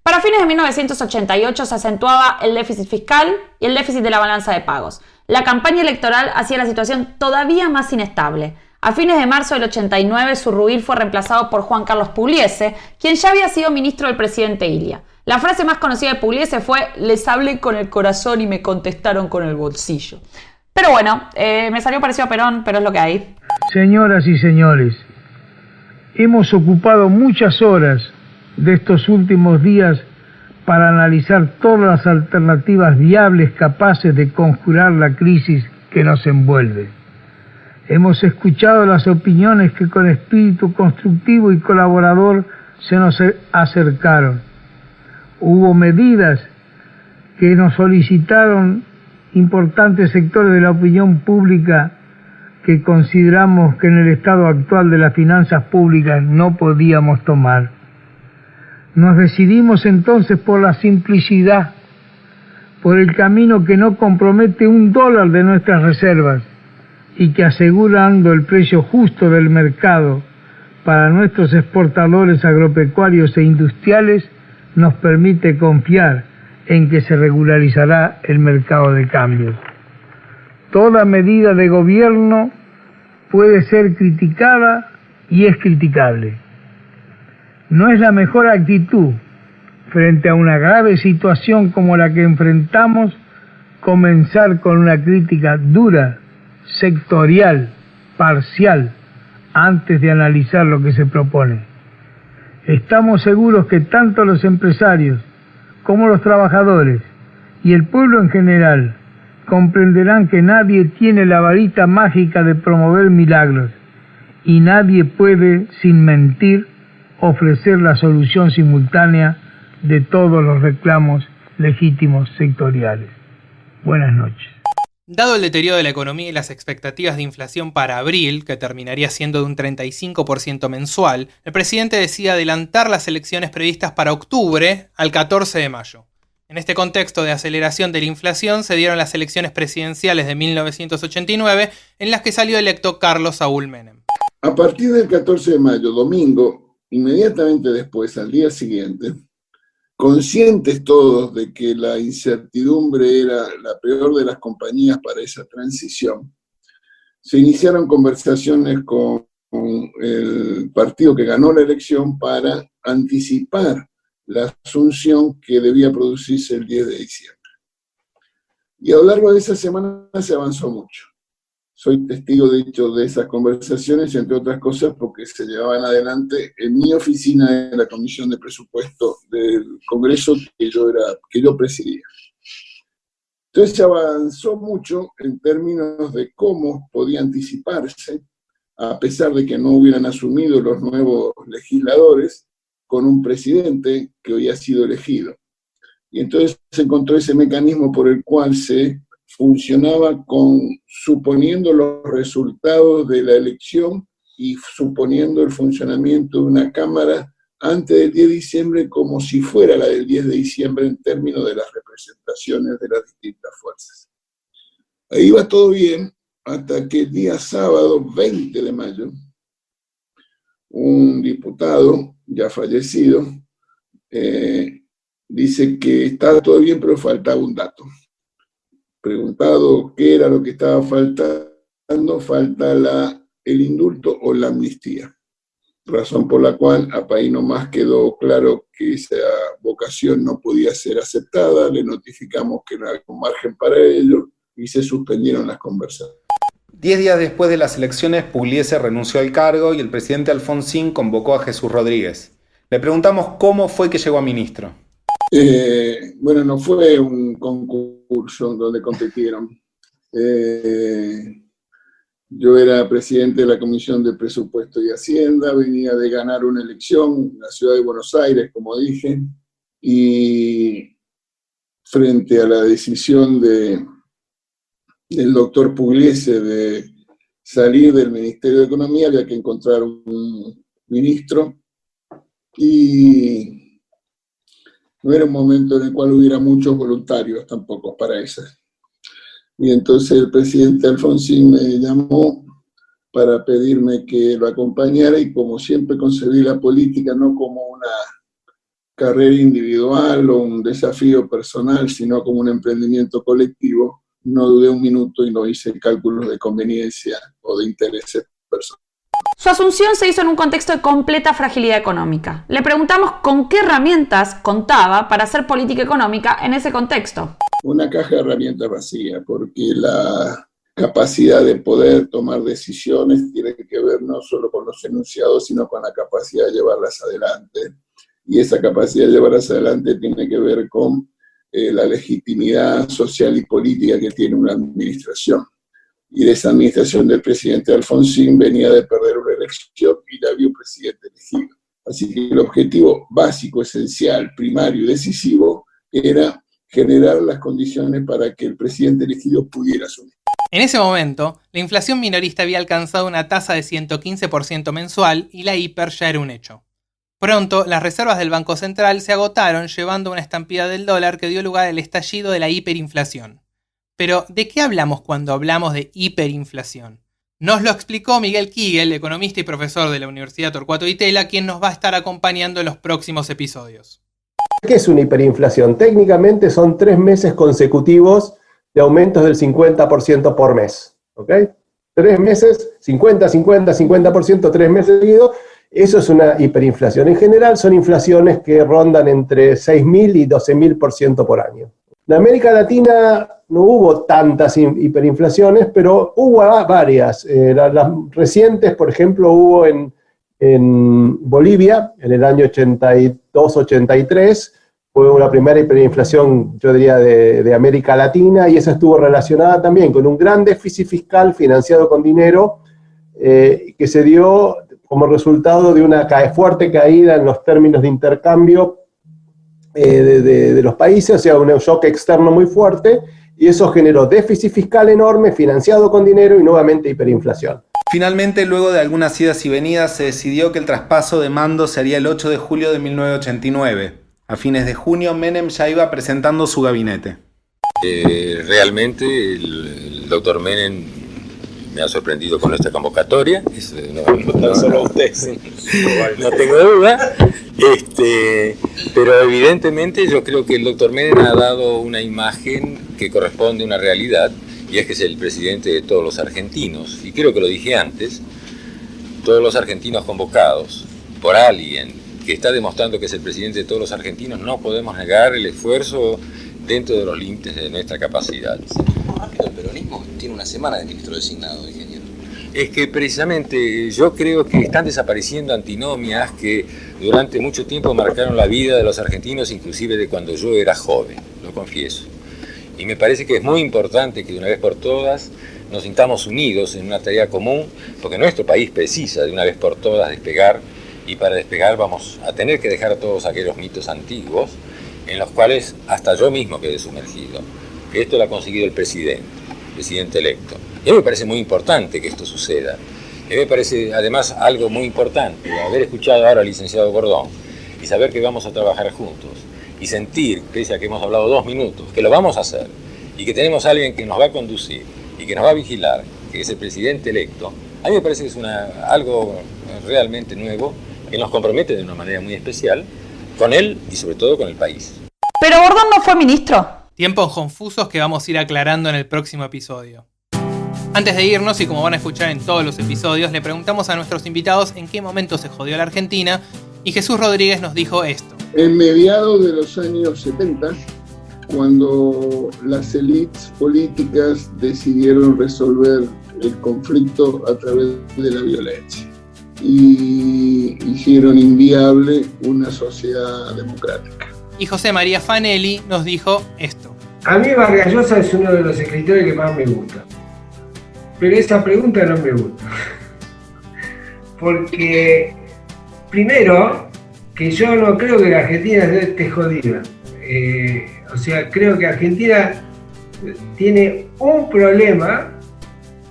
Speaker 3: Para fines de 1988 se acentuaba el déficit fiscal y el déficit de la balanza de pagos. La campaña electoral hacía la situación todavía más inestable. A fines de marzo del 89, Zurbuil fue reemplazado por Juan Carlos Pugliese, quien ya había sido ministro del presidente Ilia. La frase más conocida de Pugliese fue: les hablé con el corazón y me contestaron con el bolsillo. Pero bueno, me salió parecido a Perón, pero es lo que hay.
Speaker 5: Señoras y señores, hemos ocupado muchas horas de estos últimos días para analizar todas las alternativas viables capaces de conjurar la crisis que nos envuelve. Hemos escuchado las opiniones que con espíritu constructivo y colaborador se nos acercaron. Hubo medidas que nos solicitaron importantes sectores de la opinión pública que consideramos que en el estado actual de las finanzas públicas no podíamos tomar. Nos decidimos entonces por la simplicidad, por el camino que no compromete $1 de nuestras reservas y que, asegurando el precio justo del mercado para nuestros exportadores agropecuarios e industriales, nos permite confiar en que se regularizará el mercado de cambios. Toda medida de gobierno puede ser criticada y es criticable. No es la mejor actitud frente a una grave situación como la que enfrentamos comenzar con una crítica dura, sectorial, parcial, antes de analizar lo que se propone. Estamos seguros que tanto los empresarios como los trabajadores y el pueblo en general comprenderán que nadie tiene la varita mágica de promover milagros y nadie puede, sin mentir, ofrecer la solución simultánea de todos los reclamos legítimos sectoriales. Buenas noches.
Speaker 2: Dado el deterioro de la economía y las expectativas de inflación para abril, que terminaría siendo de un 35% mensual, el presidente decide adelantar las elecciones previstas para octubre al 14 de mayo. En este contexto de aceleración de la inflación se dieron las elecciones presidenciales de 1989, en las que salió electo Carlos Saúl Menem.
Speaker 17: A partir del 14 de mayo, domingo, inmediatamente después, al día siguiente, conscientes todos de que la incertidumbre era la peor de las compañías para esa transición, se iniciaron conversaciones con el partido que ganó la elección para anticipar la asunción que debía producirse el 10 de diciembre. Y a lo largo de esa semana se avanzó mucho. Soy testigo, de hecho, de esas conversaciones, entre otras cosas, porque se llevaban adelante en mi oficina de la Comisión de Presupuesto del Congreso que yo presidía. Entonces se avanzó mucho en términos de cómo podía anticiparse, a pesar de que no hubieran asumido los nuevos legisladores, con un presidente que hoy ha sido elegido. Y entonces se encontró ese mecanismo por el cual se funcionaba suponiendo los resultados de la elección y suponiendo el funcionamiento de una Cámara antes del 10 de diciembre como si fuera la del 10 de diciembre en términos de las representaciones de las distintas fuerzas. Ahí va todo bien hasta que el día sábado 20 de mayo, un diputado ya fallecido dice que está todo bien pero faltaba un dato. Preguntado qué era lo que estaba faltando, falta el indulto o la amnistía. Razón por la cual a País Nomás quedó claro que esa vocación no podía ser aceptada, le notificamos que no había un margen para ello y se suspendieron las conversaciones.
Speaker 4: 10 días después de las elecciones, Pugliese renunció al cargo y el presidente Alfonsín convocó a Jesús Rodríguez. Le preguntamos cómo fue que llegó a ministro.
Speaker 17: Bueno, no fue un concurso donde competieron. Yo era presidente de la Comisión de Presupuesto y Hacienda, venía de ganar una elección en la ciudad de Buenos Aires, como dije, y frente a la decisión del doctor Pugliese de salir del Ministerio de Economía, había que encontrar un ministro, y no era un momento en el cual hubiera muchos voluntarios tampoco para eso. Y entonces el presidente Alfonsín me llamó para pedirme que lo acompañara y como siempre concebí la política no como una carrera individual o un desafío personal, sino como un emprendimiento colectivo, no dudé un minuto y no hice cálculos de conveniencia o de intereses personales.
Speaker 3: Su asunción se hizo en un contexto de completa fragilidad económica. Le preguntamos con qué herramientas contaba para hacer política económica en ese contexto.
Speaker 17: Una caja de herramientas vacía, porque la capacidad de poder tomar decisiones tiene que ver no solo con los enunciados, sino con la capacidad de llevarlas adelante. Y esa capacidad de llevarlas adelante tiene que ver con la legitimidad social y política que tiene una administración. Y de esa administración del presidente Alfonsín venía de perder una elección y ya había un presidente elegido. Así que el objetivo básico, esencial, primario y decisivo era generar las condiciones para que el presidente elegido pudiera asumir.
Speaker 2: En ese momento, la inflación minorista había alcanzado una tasa de 115% mensual y la hiper ya era un hecho. Pronto, las reservas del Banco Central se agotaron, llevando a una estampida del dólar que dio lugar al estallido de la hiperinflación. Pero, ¿de qué hablamos cuando hablamos de hiperinflación? Nos lo explicó Miguel Kigel, economista y profesor de la Universidad Torcuato Di Tella, quien nos va a estar acompañando en los próximos episodios.
Speaker 21: ¿Qué es una hiperinflación? Técnicamente son 3 meses consecutivos de aumentos del 50% por mes. ¿Ok? 3 meses, 50%, 3 meses seguidos. Eso es una hiperinflación. En general son inflaciones que rondan entre 6.000 y 12.000% por año. En América Latina no hubo tantas hiperinflaciones, pero hubo varias. Las recientes, por ejemplo, hubo en Bolivia, en el año 82-83, fue la primera hiperinflación, yo diría, de América Latina, y esa estuvo relacionada también con un gran déficit fiscal financiado con dinero, que se dio como resultado de una fuerte caída en los términos de intercambio de los países, o sea, un shock externo muy fuerte, y eso generó déficit fiscal enorme, financiado con dinero y nuevamente hiperinflación.
Speaker 4: Finalmente, luego de algunas idas y venidas, se decidió que el traspaso de mando se haría el 8 de julio de 1989. A fines de junio, Menem ya iba presentando su gabinete.
Speaker 22: Realmente el doctor Menem me ha sorprendido con esta convocatoria. No solo usted, no tengo duda. Pero evidentemente yo creo que el doctor Menem ha dado una imagen que corresponde a una realidad, y es que es el presidente de todos los argentinos. Y creo que lo dije antes, todos los argentinos convocados por alguien que está demostrando que es el presidente de todos los argentinos, no podemos negar el esfuerzo dentro de los límites de nuestra capacidad.
Speaker 23: El peronismo tiene una semana de ministro designado, ingeniero.
Speaker 22: Es que precisamente yo creo que están desapareciendo antinomias que durante mucho tiempo marcaron la vida de los argentinos, inclusive de cuando yo era joven, lo confieso. Y me parece que es muy importante que de una vez por todas nos sintamos unidos en una tarea común, porque nuestro país precisa de una vez por todas despegar, y para despegar vamos a tener que dejar todos aquellos mitos antiguos en los cuales hasta yo mismo quedé sumergido. Que esto lo ha conseguido el presidente electo. Y a mí me parece muy importante que esto suceda. A mí me parece además algo muy importante haber escuchado ahora al licenciado Gordón y saber que vamos a trabajar juntos y sentir, pese a que hemos hablado 2 minutos, que lo vamos a hacer y que tenemos a alguien que nos va a conducir y que nos va a vigilar, que es el presidente electo. A mí me parece que es algo realmente nuevo que nos compromete de una manera muy especial con él y sobre todo con el país.
Speaker 3: Pero Gordón no fue ministro.
Speaker 2: Tiempos confusos que vamos a ir aclarando en el próximo episodio. Antes de irnos, y como van a escuchar en todos los episodios, le preguntamos a nuestros invitados en qué momento se jodió la Argentina, y Jesús Rodríguez nos dijo esto.
Speaker 17: En mediados de los años 70, cuando las élites políticas decidieron resolver el conflicto a través de la violencia y hicieron inviable una sociedad democrática.
Speaker 2: Y José María Fanelli nos dijo esto.
Speaker 16: A mí Vargas Llosa es uno de los escritores que más me gusta. Pero esa pregunta no me gusta. Porque, primero, que yo no creo que la Argentina esté jodida. O sea, creo que Argentina tiene un problema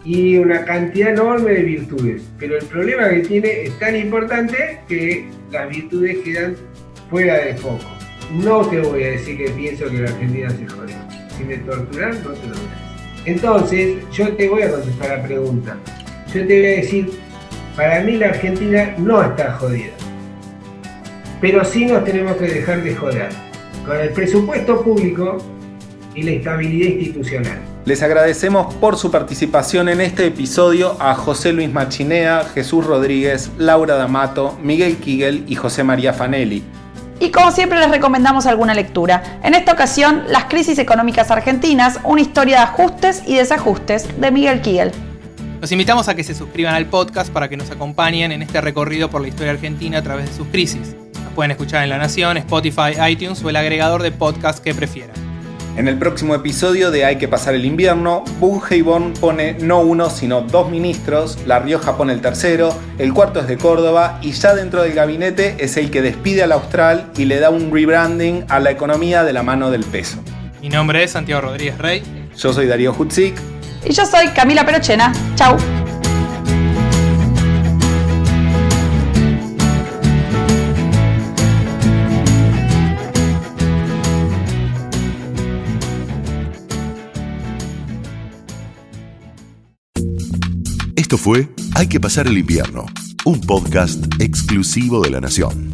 Speaker 16: y una cantidad enorme de virtudes. Pero el problema que tiene es tan importante que las virtudes quedan fuera de foco. No te voy a decir que pienso que la Argentina se jodió. Si me torturan, no te lo voy a decir. Entonces, yo te voy a contestar la pregunta. Yo te voy a decir, para mí la Argentina no está jodida. Pero sí nos tenemos que dejar de joder con el presupuesto público y la estabilidad institucional.
Speaker 4: Les agradecemos por su participación en este episodio a José Luis Machinea, Jesús Rodríguez, Laura D'Amato, Miguel Kigel y José María Fanelli.
Speaker 3: Y como siempre les recomendamos alguna lectura. En esta ocasión, Las crisis económicas argentinas, una historia de ajustes y desajustes, de Miguel Kigel.
Speaker 2: Los invitamos a que se suscriban al podcast para que nos acompañen en este recorrido por la historia argentina a través de sus crisis. Nos pueden escuchar en La Nación, Spotify, iTunes o el agregador de podcast que prefieran.
Speaker 4: En el próximo episodio de Hay que pasar el invierno, Bunge pone no 1 sino 2 ministros, La Rioja pone el tercero, el cuarto es de Córdoba y ya dentro del gabinete es el que despide al Austral y le da un rebranding a la economía de la mano del peso.
Speaker 2: Mi nombre es Santiago Rodríguez Rey.
Speaker 4: Yo soy Darío Hutzik.
Speaker 3: Y yo soy Camila Perochena. Chau.
Speaker 1: Esto fue Hay que pasar el invierno, un podcast exclusivo de La Nación.